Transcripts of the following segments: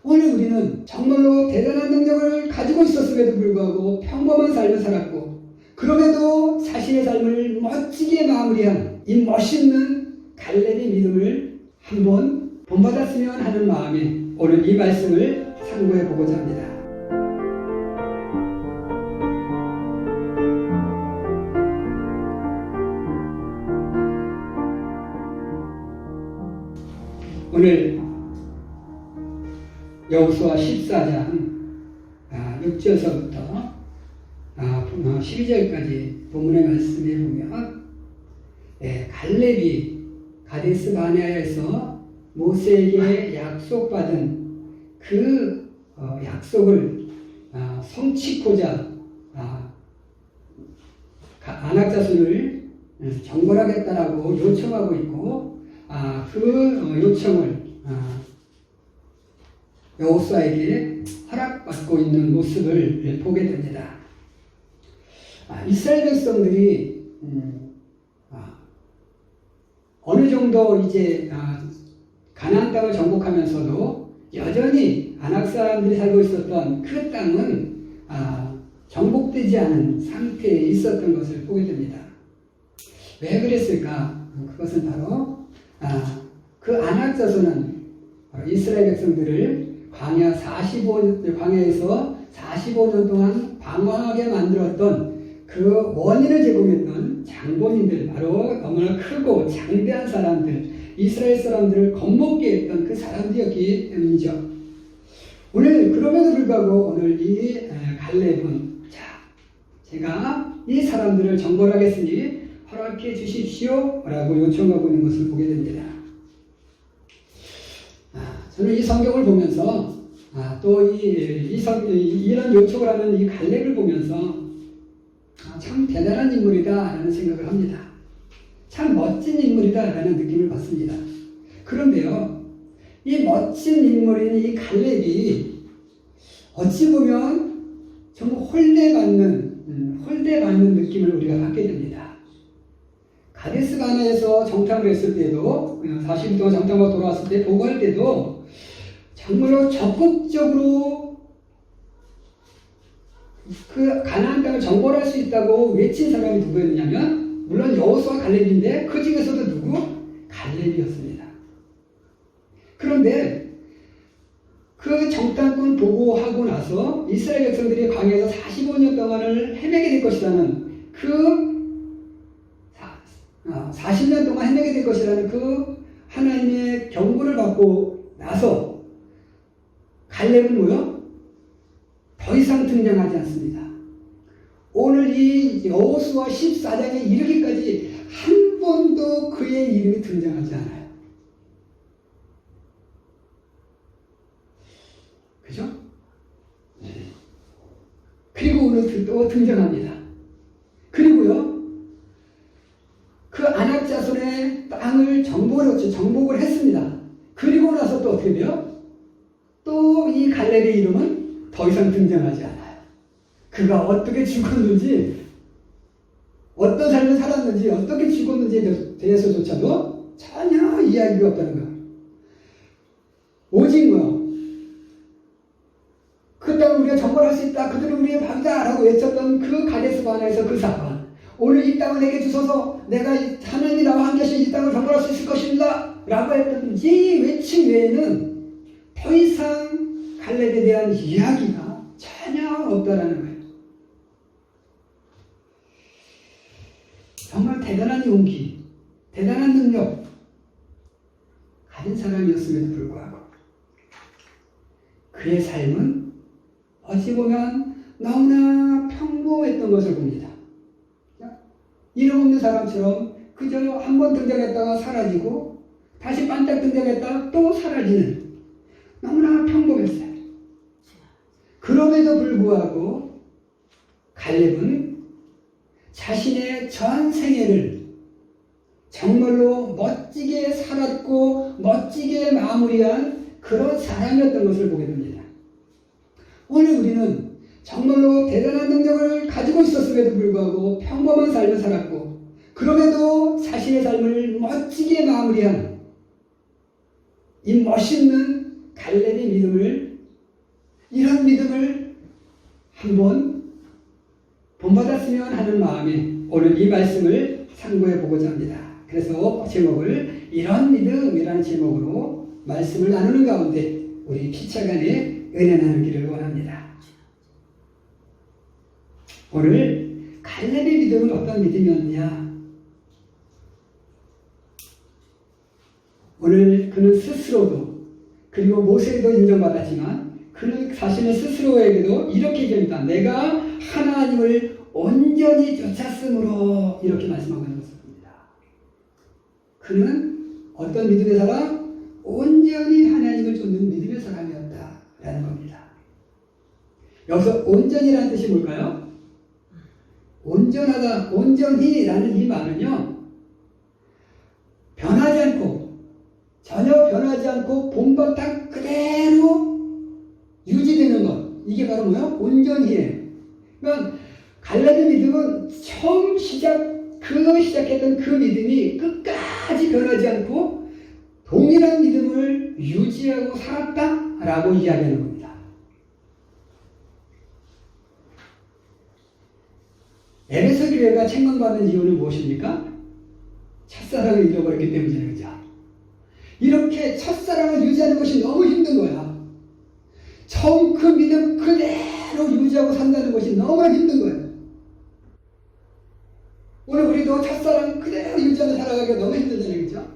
오늘 우리는 정말로 대단한 능력을 가지고 있었음에도 불구하고 평범한 삶을 살았고, 그럼에도 자신의 삶을 멋지게 마무리한 이 멋있는 갈렙의 믿음을 한번 본받았으면 하는 마음에 오늘 이 말씀을 상고해 보고자 합니다. 오늘 여호수아 14장 6절서부터 12절까지 본문의 말씀에 보면 갈렙이 가데스 바네아에서 모세에게 약속받은 그 약속을 성취코자 안악자손을 정벌하겠다라고 요청하고 있고, 그 요청을 여호수아에게 허락받고 있는 모습을 보게 됩니다. 이스라엘 백성들이 어느 정도 이제 가나안 땅을 정복하면서도 여전히 아낙 사람들이 살고 있었던 그 땅은 정복되지 않은 상태에 있었던 것을 보게 됩니다. 왜 그랬을까? 그것은 바로 그 아낙 자손은 이스라엘 백성들을 광야에서 45년 동안 방황하게 만들었던 그 원인을 제공했던 장본인들, 바로 너무나 크고 장대한 사람들, 이스라엘 사람들을 겁먹게 했던 그 사람들이었기 때문이죠. 오늘 그럼에도 불구하고 오늘 이 갈렙은 제가 이 사람들을 정벌하겠으니 허락해 주십시오 라고 요청하고 있는 것을 보게 됩니다. 저는 이 성경을 보면서 또 이런 요청을 하는 이 갈렙을 보면서 참 대단한 인물이다 라는 생각을 합니다. 참 멋진 인물이다 라는 느낌을 받습니다. 그런데요, 이 멋진 인물인 이 갈렙이 어찌 보면 정말 홀대받는 느낌을 우리가 받게 됩니다. 가데스 바네아에서 정탐을 했을 때도, 40일 동안 정탐하고 돌아왔을 때 보고할 때도 정말로 적극적으로 그 가나안 땅을 정벌할 수 있다고 외친 사람이 누구였냐면, 물론 여호수아 갈렙인데 그 중에서도 누구? 갈렙이었습니다. 그런데 그 정탐꾼 보고하고 나서 이스라엘 백성들이 광야에서 45년 동안을 헤매게 될 것이라는 40년 동안 헤매게 될 것이라는 그 하나님의 경고를 받고 나서 갈렙은 뭐요? 더 이상 등장하지 않습니다. 오늘 이 여호수아 14장에 이르기까지 한 번도 그의 이름이 등장하지 않아요. 그죠? 네. 그리고 오늘 또 등장합니다. 그리고요, 그 아낙 자손의 땅을 정복을 했습니다. 그리고 나서 또 어떻게 돼요? 또 이 갈렙의 이름은 더 이상 등장하지 않아요. 그가 어떻게 죽었는지, 어떤 삶을 살았는지, 어떻게 죽었는지에 대해서조차도 전혀 이야기가 없다는 거예요. 오직 그 땅을 우리가 정벌할 수 있다, 그들은 우리의 밥이다 라고 외쳤던 그 가데스 바네아에서 그 사건, 오늘 이 땅을 내게 주소서, 내가 하나님이 나와 함께 하신 이 땅을 정벌할 수 있을 것입니다 라고 했던 이 외침 외에는 더 이상 갈렙에 대한 이야기가 전혀 없다라는 거예요. 정말 대단한 용기, 대단한 능력 가진 사람이었음에도 불구하고 그의 삶은 어찌 보면 너무나 평범했던 것을 봅니다. 이름 없는 사람처럼 그저 한 번 등장했다가 사라지고 다시 반짝 등장했다가 또 사라지는, 너무나 평범했어요. 그럼에도 불구하고 갈렙은 자신의 전 생애를 정말로 멋지게 살았고 멋지게 마무리한 그런 사람이었던 것을 보게 됩니다. 오늘 우리는 정말로 대단한 능력을 가지고 있었음에도 불구하고 평범한 삶을 살았고, 그럼에도 자신의 삶을 멋지게 마무리한 이 멋있는 갈렙의 믿음을, 이런 믿음을 한번 본받았으면 하는 마음에 오늘 이 말씀을 상고해 보고자 합니다. 그래서 제목을 이런 믿음이라는 제목으로 말씀을 나누는 가운데 우리 피차간에 은혜 나누기를 원합니다. 오늘 갈렙의 믿음은 어떤 믿음이었느냐? 오늘 그는 스스로도 그리고 모세도 인정받았지만 그는 자신의 스스로에게도 이렇게 얘기합니다. 내가 하나님을 온전히 쫓았으므로 이렇게 말씀하고 있는 것입니다. 그는 어떤 믿음의 사람? 온전히 하나님을 쫓는 믿음의 사람이었다라는 겁니다. 여기서 온전이라는 뜻이 뭘까요? 온전하다, 온전히라는 이 말은요, 변하지 않고, 전혀 변하지 않고 본받 딱 그대로 유지되는 것. 이게 바로 뭐예요? 온전히예요. 그러니까 갈렙의 믿음은 처음 시작했던 그 믿음이 끝까지 변하지 않고 동일한 믿음을 유지하고 살았다라고 이야기하는 겁니다. 에베소 교회가 책망받는 이유는 무엇입니까? 첫사랑을 잃어버렸기 때문이죠. 그죠? 이렇게 첫사랑을 유지하는 것이 너무 힘든 거야. 처음 그 믿음 그대로 유지하고 산다는 것이 너무 힘든 거예요. 오늘 우리도 첫사랑 그대로 유지하며 살아가기가 너무 힘들잖아요. 그죠?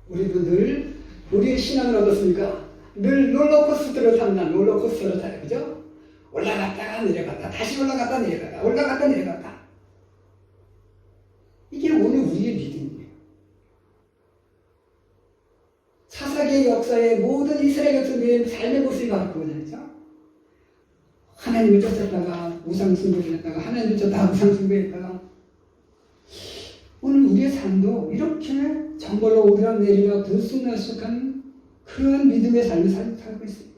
우리도 늘 우리의 신앙을 얻었으니까 늘 롤러코스터를 탄다. 롤러코스터를 타요. 그죠? 올라갔다가 내려갔다. 다시 올라갔다 내려갔다. 올라갔다 내려갔다. 이게 오늘 우리의 믿음이에요. 사사기의 역사에 모든 이스라엘 백성들의 삶의 모습이 바로 그거잖아요. 하나님을 쫓았다가 우상숭배했다가 하나님을 쫓다가 우상숭배했다가 오늘 우리의 삶도 이렇게 정말로 오르락내리락 들쑥날쑥한 그런 믿음의 삶을 살고 있습니다.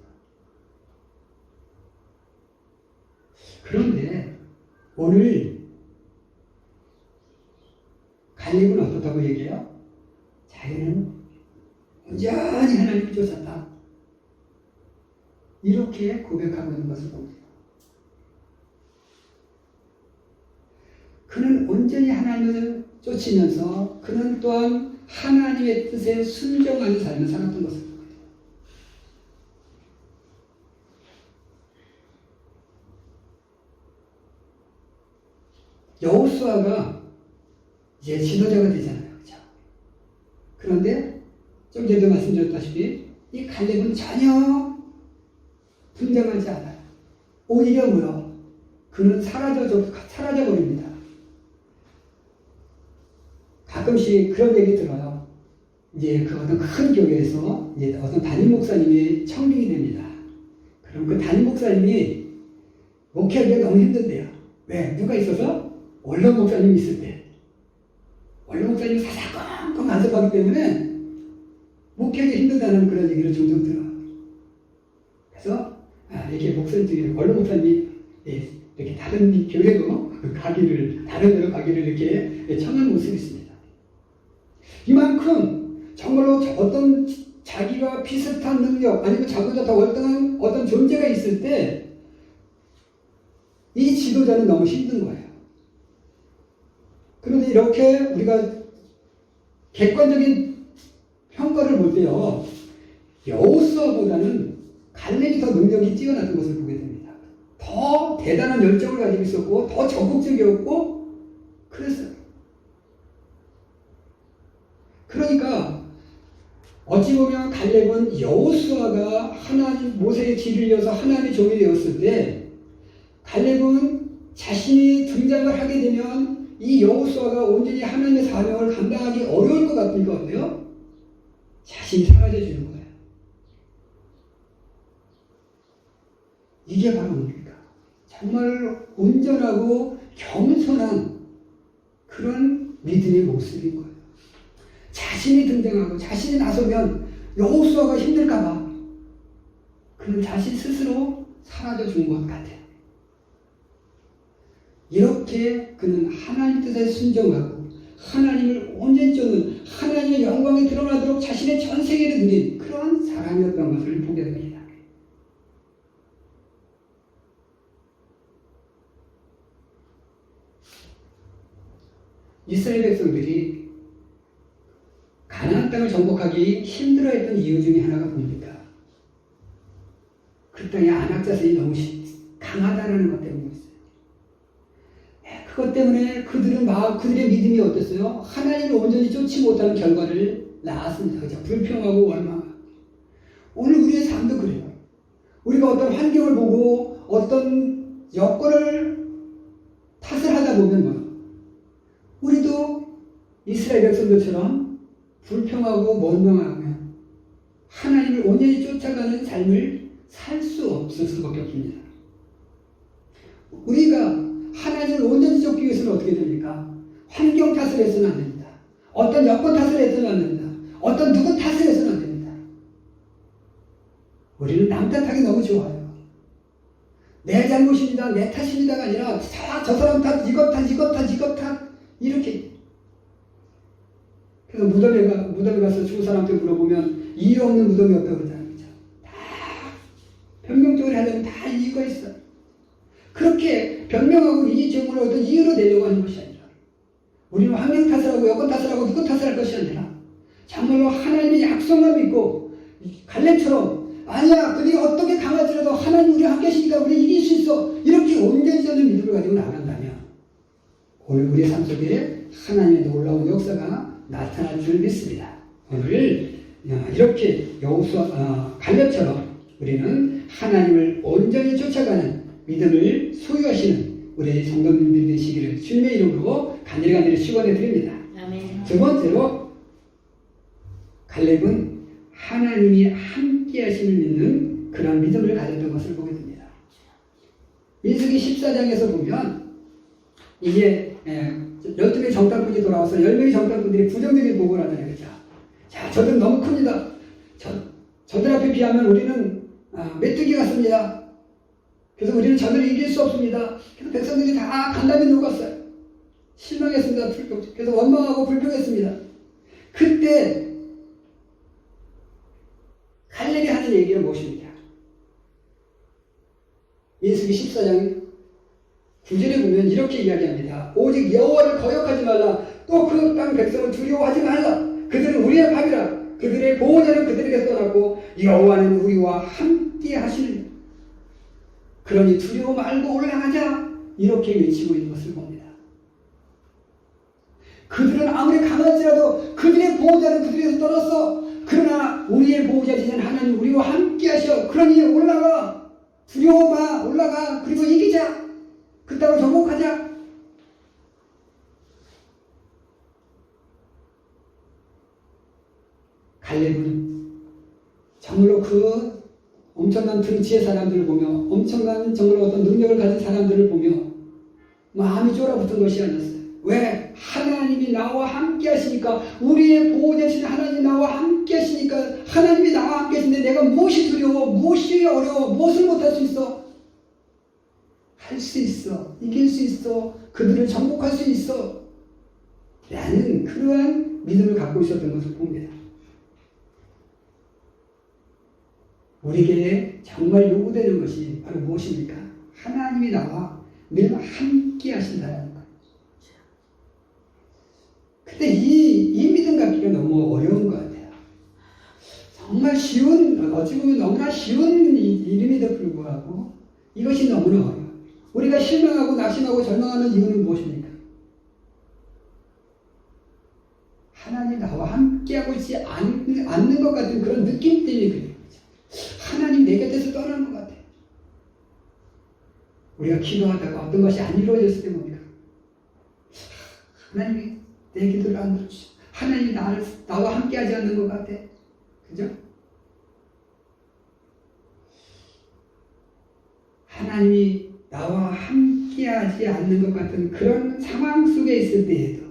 그런데 오늘 갈렙은 어떻다고 얘기해요? 자기는 온전히 하나님을 쫓았다. 이렇게 고백하고 있는 것을 봅니다. 그는 온전히 하나님을 쫓으면서 그는 또한 하나님의 뜻에 순종하는 삶을 살았던 것을 봅니다. 여호수아가 이제 지도자가 되잖아요. 그렇죠? 그런데 좀 전에도 말씀드렸다시피 이 갈렙은 전혀 등장하지 않아요. 오히려 뭐요? 그는 사라져버립니다. 가끔씩 그런 얘기 들어요. 이제 그 어떤 큰 교회에서 이제 어떤 담임 목사님이 청빙이 됩니다. 그럼 그 담임 목사님이 목회하기가 너무 힘든데요. 왜? 누가 있어서? 원로 목사님이 있을 때. 원로 목사님이 사사건건 간섭하기 때문에 목회하기 힘들다는 그런 얘기를 종종 들어요. 그래서 이렇게 목사님 중에 원로 목사님이 이렇게 다른 교회로 가기를, 다른 데로 가기를 이렇게 청하는 모습이 있습니다. 이만큼 정말로 어떤 자기와 비슷한 능력 아니면 자기보다 더 월등한 어떤 존재가 있을 때 이 지도자는 너무 힘든 거예요. 그런데 이렇게 우리가 객관적인 평가를 볼 때요, 여호수아보다는 갈렙이 더 능력이 뛰어났던 것을 보게 됩니다. 더 대단한 열정을 가지고 있었고 더 적극적이었고 그랬어요. 그러니까 어찌 보면 갈렙은 여호수아가 하나님 모세의 뒤를 이어서 하나님의 종이 되었을 때 갈렙은 자신이 등장을 하게 되면 이 여호수아가 온전히 하나님의 사명을 감당하기 어려울 것 같으니까 어때요? 자신이 사라져주는 거예요. 이게 바로 뭡니까? 정말 온전하고 겸손한 그런 믿음의 모습인 거예요. 자신이 등장하고 자신이 나서면 여호수아가 힘들까봐 그는 자신 스스로 사라져 준 것 같아요. 이렇게 그는 하나님 뜻에 순종하고 하나님을 온전히 쫓는 하나님의 영광이 드러나도록 자신의 전 세계를 누린 그런 사람이었던 것을 보게 됩니다. 이스라엘 백성들이 가나안 땅을 정복하기 힘들어했던 이유 중에 하나가 뭡니까? 그 땅의 안악자성이 너무 강하다는 것 때문이었어요. 그것 때문에 그들의 믿음이 어땠어요? 하나님을 온전히 쫓지 못하는 결과를 낳았습니다. 그죠? 불평하고 원망하고. 오늘 우리의 삶도 그래요. 우리가 어떤 환경을 보고 어떤 여건을 탓을 하다 보면 뭐예요? 우리도 이스라엘 백성들처럼 불평하고 원망하면 하나님을 온전히 쫓아가는 삶을 살 수 없을 수밖에 없습니다. 우리가 하나님을 온전히 쫓기 위해서는 어떻게 됩니까? 환경 탓을 해서는 안 됩니다. 어떤 여건 탓을 해서는 안 됩니다. 어떤 누구 탓을 해서는 안 됩니다. 우리는 남 탓하기 너무 좋아요. 내 잘못입니다. 내 탓입니다가 아니라 저 사람 탓, 이것 탓 이렇게. 그래서 무덤에 가서 죽은 사람한테 물어보면 이유 없는 무덤이 없다고 그러잖아요. 다 변명적으로 하려면 다 이유가 있어. 그렇게 변명하고 이 질문을 어떤 이유로 내려고 하는 것이 아니라 우리는 환경 탓을 하고 여건 탓을 하고 누구 탓을 할 것이 아니라 정말로 하나님의 약속을 믿고 갈렙처럼 아니야 그들이 어떻게 강할지라도 하나님 우리와 함께 하시니까 우리 이길 수 있어 이렇게 온전히 는 믿음을 가지고 나간다면 오늘 우리의 삶 속에 하나님의 놀라운 역사가 나타날 줄 믿습니다. 오늘 이렇게 갈렙처럼 우리는 하나님을 온전히 쫓아가는 믿음을 소유하시는 우리 성도님들이 되시기를 주님의 이름으로 간절히 축원해 드립니다. 아멘. 두 번째로 갈렙은 하나님이 함께 하심을 믿는 그런 믿음을 가졌던 것을 보게 됩니다. 민수기 14장에서 보면 이게 12명의 정탐꾼이 돌아와서 10명의 정탐꾼들이 부정적인 보고를 하잖아요. 그렇죠? 자, 저들은 너무 큽니다. 저들 앞에 비하면 우리는 메뚜기 같습니다. 그래서 우리는 저들을 이길 수 없습니다. 그래서 백성들이 다 간담이 녹았어요. 실망했습니다. 그래서 원망하고 불평했습니다. 그때 갈렙이 하는 얘기는 무엇입니까? 민수기 14장 9절에 보면 이렇게 이야기합니다. 오직 여호와를 거역하지 말라. 또 그 땅 백성을 두려워하지 말라. 그들은 우리의 밥이라. 그들의 보호자는 그들에게 떠났고 여호와는 우리와 함께 하시느니라. 그러니 두려워 말고 올라가자. 이렇게 외치고 있는 것을 봅니다. 그들은 아무리 강할지라도 그들의 보호자는 그들에게서 떠났어. 그러나 우리의 보호자이신 하나님 우리와 함께 하셔. 그러니 올라가. 두려워 마. 올라가. 그리고 이기자. 그 땅을 정복하자. 갈렙은 정말로 그 엄청난 등치의 사람들을 보며 엄청난 정말 어떤 능력을 가진 사람들을 보며 마음이 쫄아붙은 것이 아니었어요. 왜? 하나님이 나와 함께 하시니까 우리의 보호자신 하나님이 나와 함께 하시니까 하나님이 나와 함께 하시는데 내가 무엇이 두려워? 무엇이 어려워? 무엇을 못할 수 있어? 할 수 있어. 이길 수 있어. 그들을 정복할 수 있어. 라는 그러한 믿음을 갖고 있었던 것을 봅니다. 우리에게 정말 요구되는 것이 바로 무엇입니까? 하나님이 나와 늘 함께 하신다는 것. 근데 이 믿음 갖기가 너무 어려운 것 같아요. 정말 쉬운, 어찌 보면 너무나 쉬운 이름에도 불구하고 이것이 너무나 어려워요. 우리가 실망하고 낙심하고 절망하는 이유는 무엇입니까? 하나님 나와 함께하고 있지 않는 것 같은 그런 느낌 때문에 그래요. 하나님 내 곁에서 떠나는 것 같아요. 우리가 기도하다가 어떤 것이 안 이루어졌을 때 뭡니까? 하나님이 내 기도를 안 들어주시고 하나님이 나와 함께하지 않는 것 같아. 그죠? 하나님이 나와 함께하지 않는 것 같은 그런 상황 속에 있을 때에도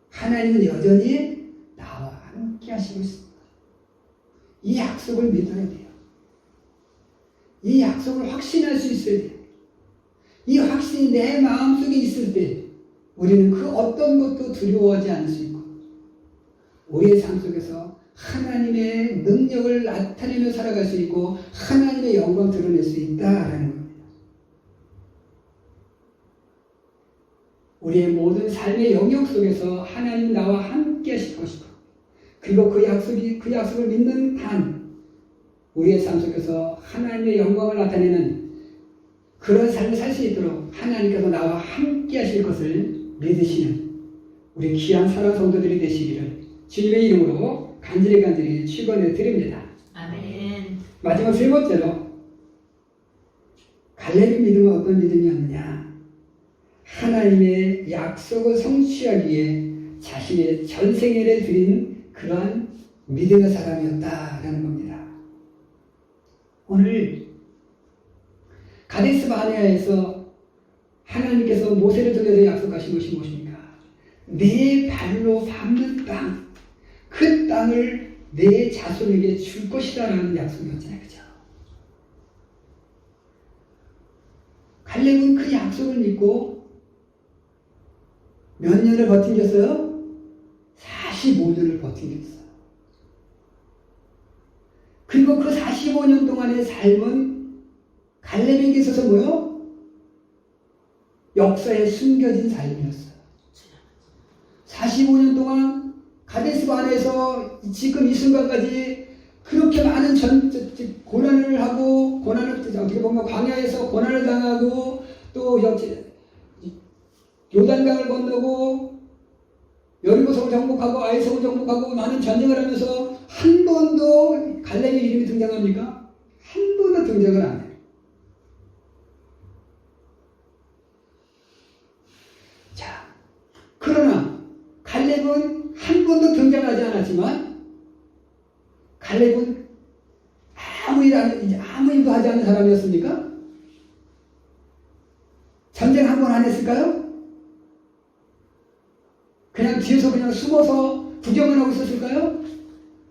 하나님은 여전히 나와 함께하시고 있습니다. 이 약속을 믿어야 돼요. 이 약속을 확신할 수 있어야 돼요. 이 확신이 내 마음속에 있을 때 우리는 그 어떤 것도 두려워하지 않을 수 있고 우리의 삶 속에서 하나님의 능력을 나타내며 살아갈 수 있고 하나님의 영광 드러낼 수 있다라는 겁니다. 우리의 모든 삶의 영역 속에서 하나님 나와 함께 하실 것이고 그리고 그 약속을 믿는 한 우리의 삶 속에서 하나님의 영광을 나타내는 그런 삶을 살 수 있도록 하나님께서 나와 함께 하실 것을 믿으시는 우리 귀한 사랑 성도들이 되시기를 주님의 이름으로 간절히 축원해 드립니다. 아멘. 마지막 세 번째로 갈렙의 믿음은 어떤 믿음이었느냐? 하나님의 약속을 성취하기 위해 자신의 전생애를 드린 그러한 믿음의 사람이었다라는 겁니다. 오늘 가데스 바네아에서 하나님께서 모세를 통해서 약속하신 것이 무엇입니까? 내 발로 밟는 땅, 그 땅을 내 자손에게 줄 것이다라는 약속이었잖아요. 그죠? 갈렙은 그 약속을 믿고 몇 년을 버틴겼어요? 45년을 버틴겼어요. 그리고 그 45년 동안의 삶은 갈렙에게 있어서 뭐요? 역사에 숨겨진 삶이었어요. 45년 동안 가데스 바네아에서 지금 이 순간까지 그렇게 많은 고난을 하고 어떻게 보면 광야에서 고난을 당하고 또 요단강을 건너고 여리고성을 정복하고 아이성을 정복하고 많은 전쟁을 하면서 한 번도 갈렙의 이름이 등장합니까? 한 번도 등장을 안 해요. 자, 그러나 갈렙은 한 번도 등장하지 않았지만 갈렙은 아무 일도 하지 않는 사람이었습니까? 전쟁 한 번 안 했을까요? 그냥 뒤에서 그냥 숨어서 구경을 하고 있었을까요?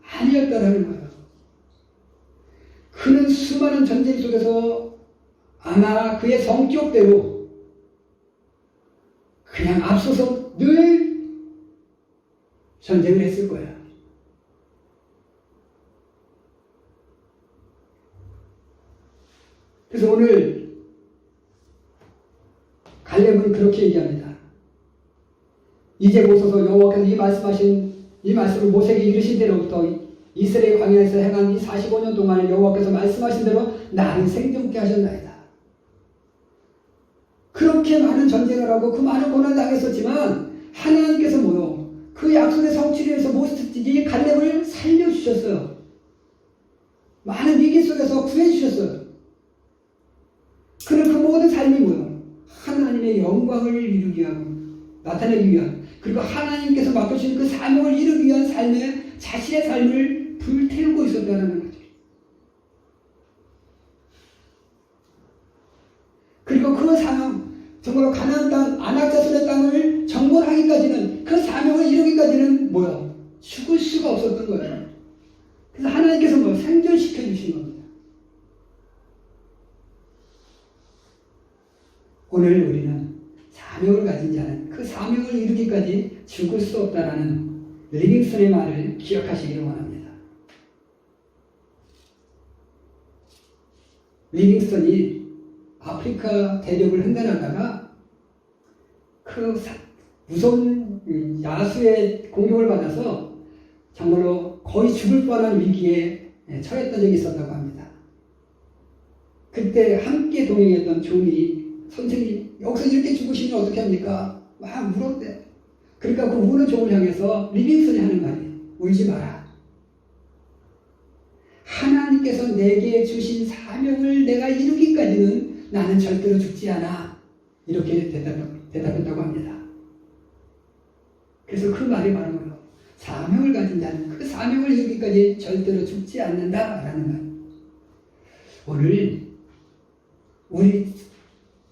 아니었다라는 거예요. 그는 수많은 전쟁 속에서 아마 그의 성격대로 그냥 앞서서 늘 전쟁을 했을 거예요. 그래서 오늘 갈렙은 그렇게 얘기합니다. 이제 보소서 여호와께서 이 말씀을 모세에게 이르신 대로부터 이스라엘 광야에서 행한 이 45년 동안에 여호와께서 말씀하신 대로 나를 생존케 하셨나이다. 그렇게 많은 전쟁을 하고 그 많은 고난을 당했었지만 하나님께서 뭐요? 그 약속의 성취를 위해서 이 갈렙을 살려주셨어요. 많은 위기 속에서 구해주셨어요. 그는 그 모든 삶이 뭐요? 하나님의 영광을 이루기 위하고 나타내기 위한 그리고 하나님께서 맡겨주신 그 사명을 이루기 위한 삶에 자신의 삶을 불태우고 있었다는 거죠. 그리고 그 사명, 정말로 가나안 땅, 아낙 자손의 땅을 정벌하기까지는 그 사명을 이루기까지는 뭐야? 죽을 수가 없었던 거예요. 그래서 하나님께서 뭐 생존시켜 주신 겁니다. 오늘 우리는 사명을 가진 자는 그 사명을 이루기까지 죽을 수 없다라는 리빙스턴의 말을 기억하시기를 원합니다. 리빙스턴이 아프리카 대륙을 횡단하다가 그 무서운 야수의 공격을 받아서 정말로 거의 죽을 뻔한 위기에 처했던 적이 있었다고 합니다. 그때 함께 동행했던 존이 선생님, 여기서 이렇게 죽으시면 어떻게 합니까? 막 울었대. 그러니까 그 우는 종을 향해서 리빙스턴이 하는 말이에요. 울지 마라. 하나님께서 내게 주신 사명을 내가 이루기까지는 나는 절대로 죽지 않아. 이렇게 대답했다고 합니다. 그래서 그 말이 바로 뭐예요? 사명을 가진 자는 그 사명을 이루기까지 절대로 죽지 않는다라는 말. 오늘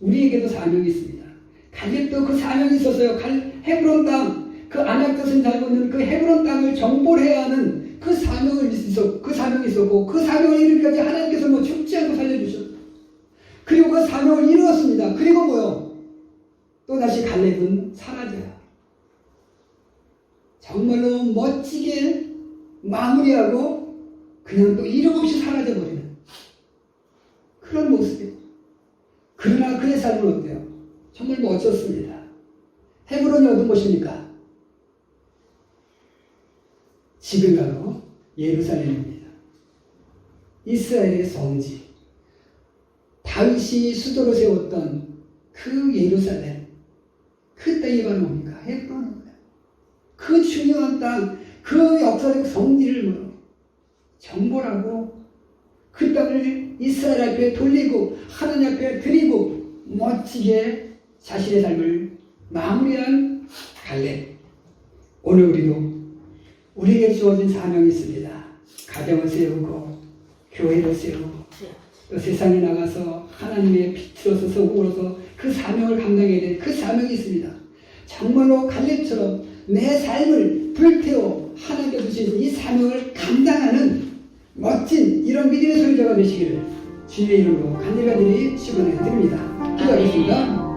우리에게도 사명이 있습니다. 갈렙도 그 사명이 있었어요. 헤브론 땅, 그 아낙 자손이 살고 있는 그 헤브론 땅을 정벌해야 하는 그 사명이 있었고 그 사명을 이루기까지 하나님께서 뭐 죽지 않고 살려주셨어요. 그리고 그 사명을 이루었습니다. 그리고 뭐요? 또다시 갈렙은 사라져요. 정말로 멋지게 마무리하고 그냥 또 이름 없이 사라져버리는 그런 모습이에요. 그러나 그의 삶은 어때요? 정말 멋졌습니다. 헤브론이 어떤 곳입니까? 지금 바로 예루살렘입니다. 이스라엘의 성지, 다윗이 수도로 세웠던 그 예루살렘, 그 땅이 바로 뭡니까? 헤브론입니다. 그 중요한 땅, 그 역사적 성지를 정벌하고 그 땅을 이스라엘 앞에 돌리고 하나님 앞에 드리고 멋지게 자신의 삶을 마무리한 갈렙. 오늘 우리도 우리에게 주어진 사명이 있습니다. 가정을 세우고 교회를 세우고 또 세상에 나가서 하나님의 빛으로서 소금으로서 그 사명을 감당해야 될 그 사명이 있습니다. 정말로 갈렙처럼 내 삶을 불태워 하나님께 주신 이 사명을 감당하는 멋진 이런 믿음의 소유자가 되시기를 주님의 이름으로 간절히 축원해 드립니다. 기도하겠습니다.